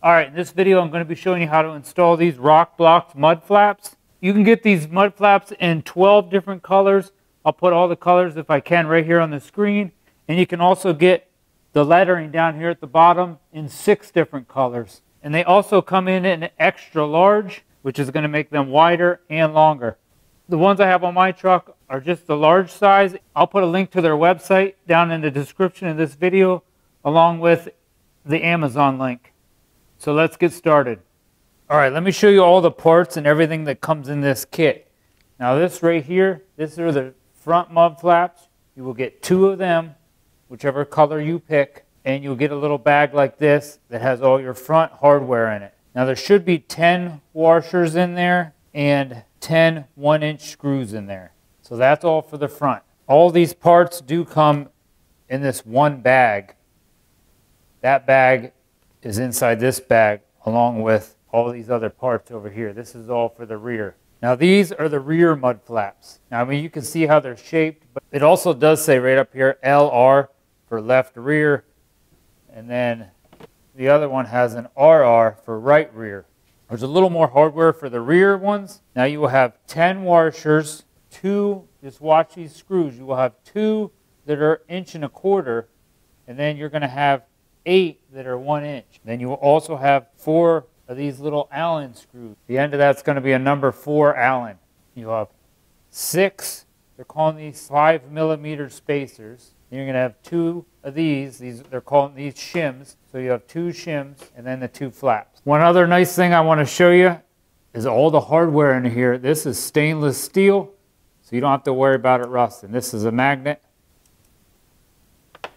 Alright, in this video I'm going to be showing you how to install these ROKBLOKZ Mudflaps. You can get these Mudflaps in 12 different colors. I'll put all the colors if I can right here on the screen. And you can also get the lettering down here at the bottom in 6 different colors. And they also come in an extra large, which is going to make them wider and longer. The ones I have on my truck are just the large size. I'll put a link to their website down in the description of this video, along with the Amazon link. So let's get started. All right, let me show you all the parts and everything that comes in this kit. Now this right here, these are the front mud flaps. You will get 2 of them, whichever color you pick, and you'll get a little bag like this that has all your front hardware in it. Now there should be 10 washers in there and 10 1-inch screws in there. So that's all for the front. All these parts do come in this one bag. That bag is inside this bag along with all these other parts over here. This is all for the rear. Now these are the rear mud flaps. Now I mean you can see how they're shaped, but it also does say right up here LR for left rear, and then the other one has an RR for right rear. There's a little more hardware for the rear ones. Now you will have 10 washers, 2, just watch these screws, you will have 2 that are 1.25 inches, and then you're going to have 8 that are 1 inch. Then you will also have 4 of these little Allen screws. The end of that's going to be a number 4 Allen. You'll have 6, they're calling these 5mm spacers. And you're going to have 2 of these they're calling these shims. So you have 2 shims and then the 2 flaps. One other nice thing I want to show you is all the hardware in here. This is stainless steel, so you don't have to worry about it rusting. This is a magnet.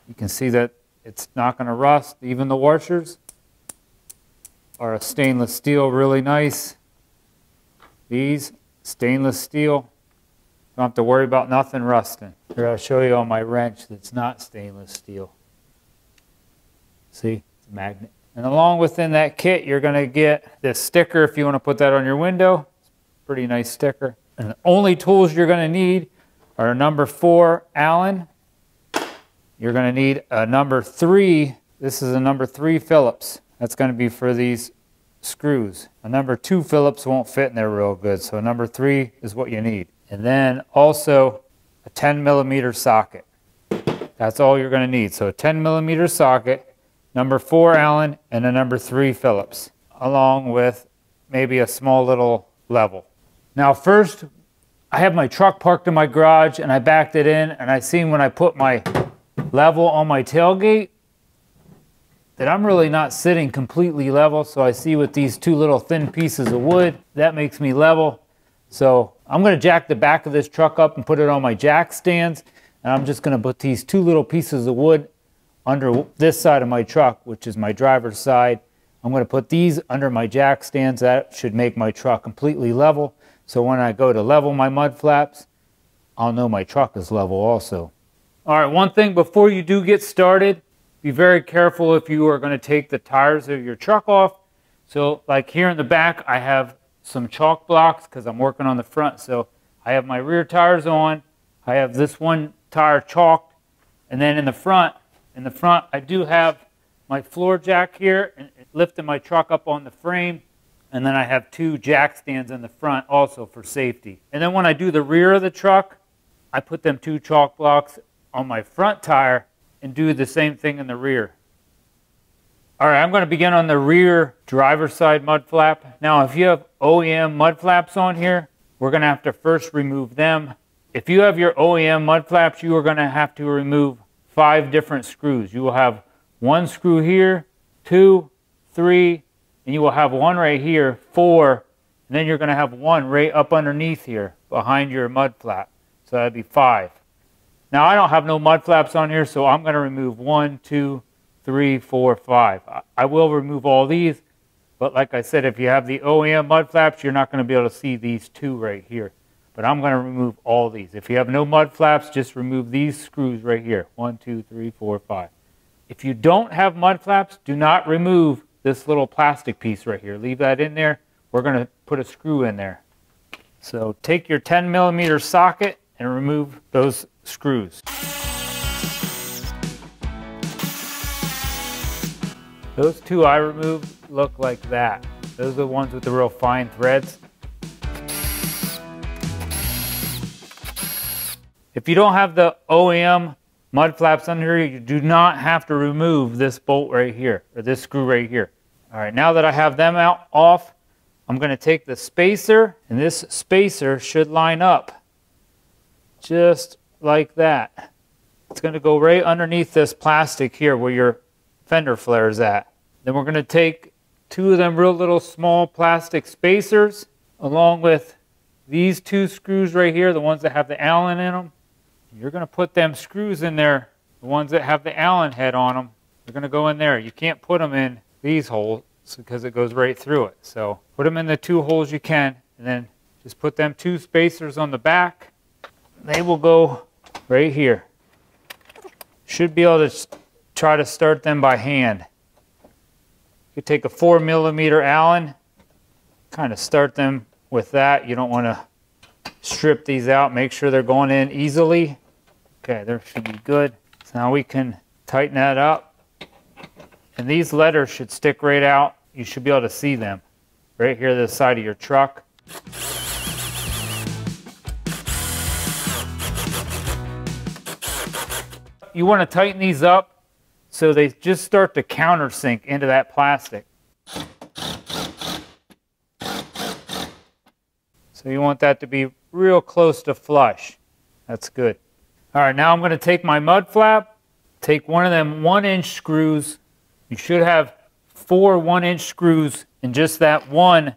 You can see that it's not going to rust. Even the washers are a stainless steel, really nice. These, stainless steel. Don't have to worry about nothing rusting. Here, I'll show you on my wrench that's not stainless steel. See, it's a magnet. And along within that kit, you're going to get this sticker if you want to put that on your window. It's a pretty nice sticker. And the only tools you're going to need are a number 4 Allen. You're going to need a number 3. This is a number 3 Phillips. That's going to be for these screws. A number 2 Phillips won't fit in there real good, so number 3 is what you need. And then also a 10mm socket. That's all you're going to need. So a 10mm socket, number 4 Allen, and a number 3 Phillips, along with maybe a small little level. Now first, I have my truck parked in my garage, and I backed it in, and I seen when I put my level on my tailgate that I'm really not sitting completely level. So I see with these 2 little thin pieces of wood, that makes me level. So I'm going to jack the back of this truck up and put it on my jack stands, and I'm just going to put these 2 little pieces of wood under this side of my truck, which is my driver's side. I'm going to put these under my jack stands. That should make my truck completely level, so when I go to level my mud flaps, I'll know my truck is level also. All right, one thing before you do get started, be very careful if you are going to take the tires of your truck off. So like here in the back, I have some chalk blocks because I'm working on the front. So I have my rear tires on. I have this one tire chalked. And then in the front I do have my floor jack here and lifting my truck up on the frame. And then I have 2 jack stands in the front also for safety. And then when I do the rear of the truck, I put them 2 chalk blocks on my front tire and do the same thing in the rear. All right, I'm going to begin on the rear driver's side mud flap. Now, if you have OEM mud flaps on here, we're going to have to first remove them. If you have your OEM mud flaps, you are going to have to remove 5 different screws. You will have 1 screw here, 2, 3, and you will have 1 right here, 4, and then you're going to have 1 right up underneath here behind your mud flap. So that'd be 5. Now I don't have no mud flaps on here, so I'm going to remove 1, 2, 3, 4, 5. I will remove all these, but like I said, if you have the OEM mud flaps, you're not going to be able to see these 2 right here. But I'm going to remove all these. If you have no mud flaps, just remove these screws right here. 1, 2, 3, 4, 5. If you don't have mud flaps, do not remove this little plastic piece right here. Leave that in there. We're going to put a screw in there. So take your 10mm socket and remove those screws. Those two I removed look like that. Those are the ones with the real fine threads. If you don't have the OEM mud flaps under here, you do not have to remove this bolt right here, or this screw right here. All right, now that I have them off, I'm going to take the spacer, and this spacer should line up just like that. It's going to go right underneath this plastic here where your fender flare is at. Then we're going to take two of them real little small plastic spacers along with these two screws right here, the ones that have the Allen in them. You're going to put them screws in there, the ones that have the Allen head on them. They're going to go in there. You can't put them in these holes because it goes right through it. So put them in the two holes you can, and then just put them two spacers on the back. They will go right here. Should be able to try to start them by hand. You could take a 4mm Allen, kind of start them with that. You don't want to strip these out. Make sure they're going in easily. Okay, there should be good. So now we can tighten that up. And these letters should stick right out. You should be able to see them right here to the side of your truck. You want to tighten these up so they just start to countersink into that plastic. So you want that to be real close to flush. That's good. All right, now I'm going to take my mud flap, take one of them 1-inch screws. You should have 4 1-inch screws in just that one,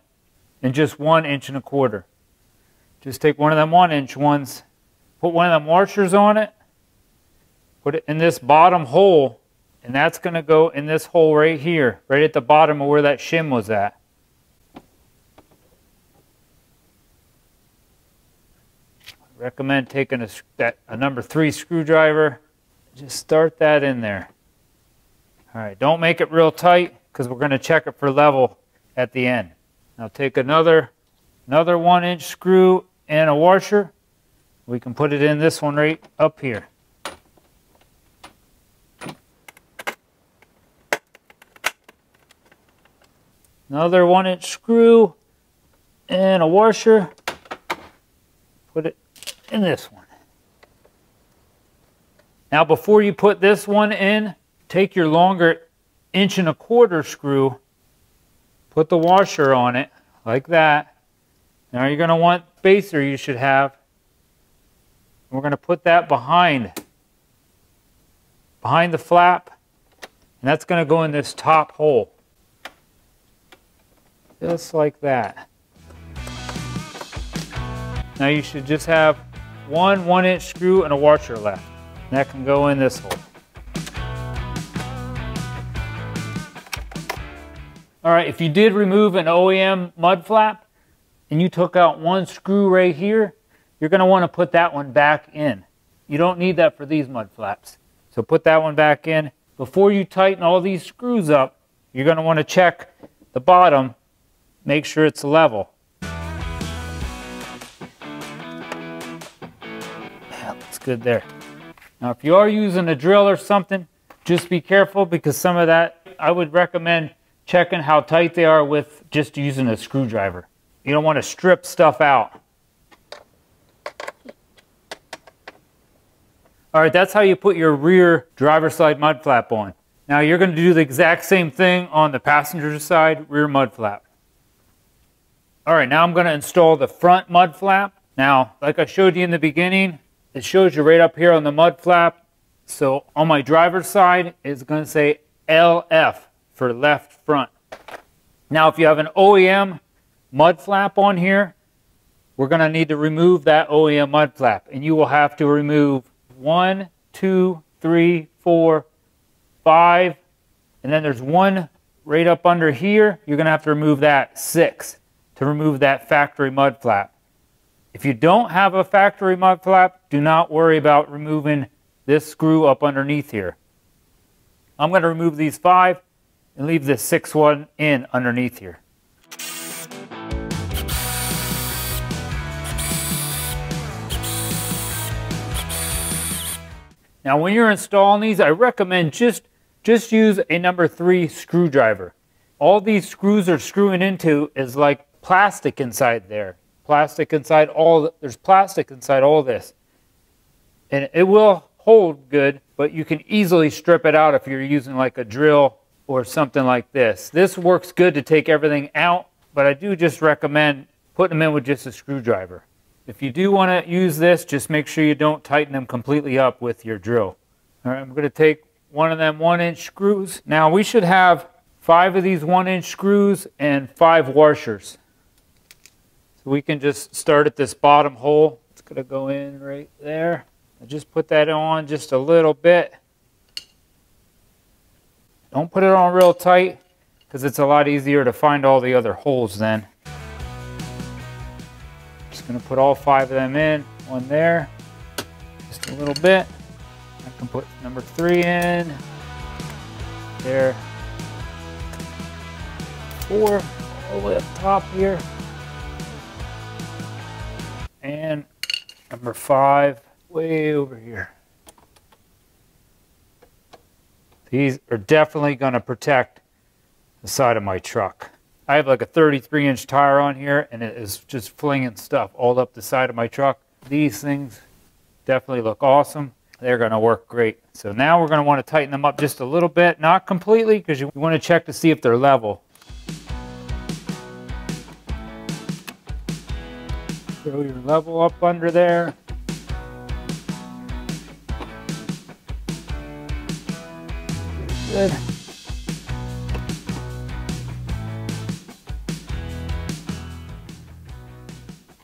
and just 1 1/4 inch. Just take one of them 1-inch ones, put one of them washers on it, put it in this bottom hole, and that's going to go in this hole right here, right at the bottom of where that shim was at. I recommend taking a number 3 screwdriver. Just start that in there. All right, don't make it real tight because we're going to check it for level at the end. Now take another 1-inch screw and a washer. We can put it in this one right up here. Another 1-inch screw and a washer. Put it in this one. Now before you put this one in, take your longer 1 1/4 screw, put the washer on it like that. Now you're going to want spacer you should have. We're going to put that behind the flap, and that's going to go in this top hole. Just like that. Now you should just have one 1-inch screw and a washer left. And that can go in this hole. All right, if you did remove an OEM mud flap and you took out one screw right here, you're going to want to put that one back in. You don't need that for these mud flaps. So put that one back in. Before you tighten all these screws up, you're going to want to check the bottom, make sure it's level. Yeah, looks good there. Now if you are using a drill or something, just be careful because some of that, I would recommend checking how tight they are with just using a screwdriver. You don't want to strip stuff out. All right, that's how you put your rear driver's side mud flap on. Now you're going to do the exact same thing on the passenger side rear mud flap. All right, now I'm going to install the front mud flap. Now, like I showed you in the beginning, it shows you right up here on the mud flap. So on my driver's side, it's going to say LF for left front. Now, if you have an OEM mud flap on here, we're going to need to remove that OEM mud flap. And you will have to remove 1, 2, 3, 4, 5. And then there's one right up under here. You're going to have to remove that 6 to remove that factory mud flap. If you don't have a factory mud flap, do not worry about removing this screw up underneath here. I'm going to remove these 5 and leave the 6th one in underneath here. Now when you're installing these, I recommend just just use a number 3 screwdriver. All these screws are screwing into is like plastic inside there. Plastic inside there's plastic inside all this. And it will hold good, but you can easily strip it out if you're using like a drill or something like this. This works good to take everything out, but I do just recommend putting them in with just a screwdriver. If you do want to use this, just make sure you don't tighten them completely up with your drill. All right, I'm going to take one of them 1-inch screws. Now we should have 5 of these 1-inch screws and 5 washers. So we can just start at this bottom hole. It's going to go in right there. I just put that on just a little bit. Don't put it on real tight because it's a lot easier to find all the other holes then. Just going to put all 5 of them in. One there. Just a little bit. I can put number 3 in. There. 4 all the way up top here. And number 5 way over here. These are definitely going to protect the side of my truck. I have like a 33-inch tire on here and it is just flinging stuff all up the side of my truck. These things definitely look awesome. They're going to work great. So now we're going to want to tighten them up just a little bit, not completely, because you want to check to see if they're level. Throw your level up under there. Good.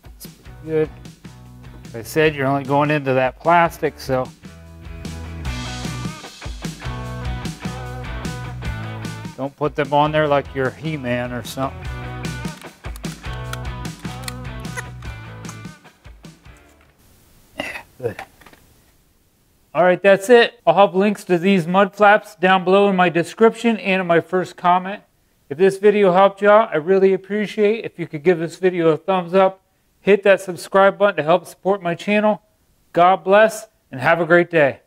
That's pretty good. Like I said, you're only going into that plastic, so don't put them on there like you're He-Man or something. Good. All right, that's it. I'll have links to these mud flaps down below in my description and in my first comment. If this video helped you out, I really appreciate if you could give this video a thumbs up. Hit that subscribe button to help support my channel. God bless and have a great day.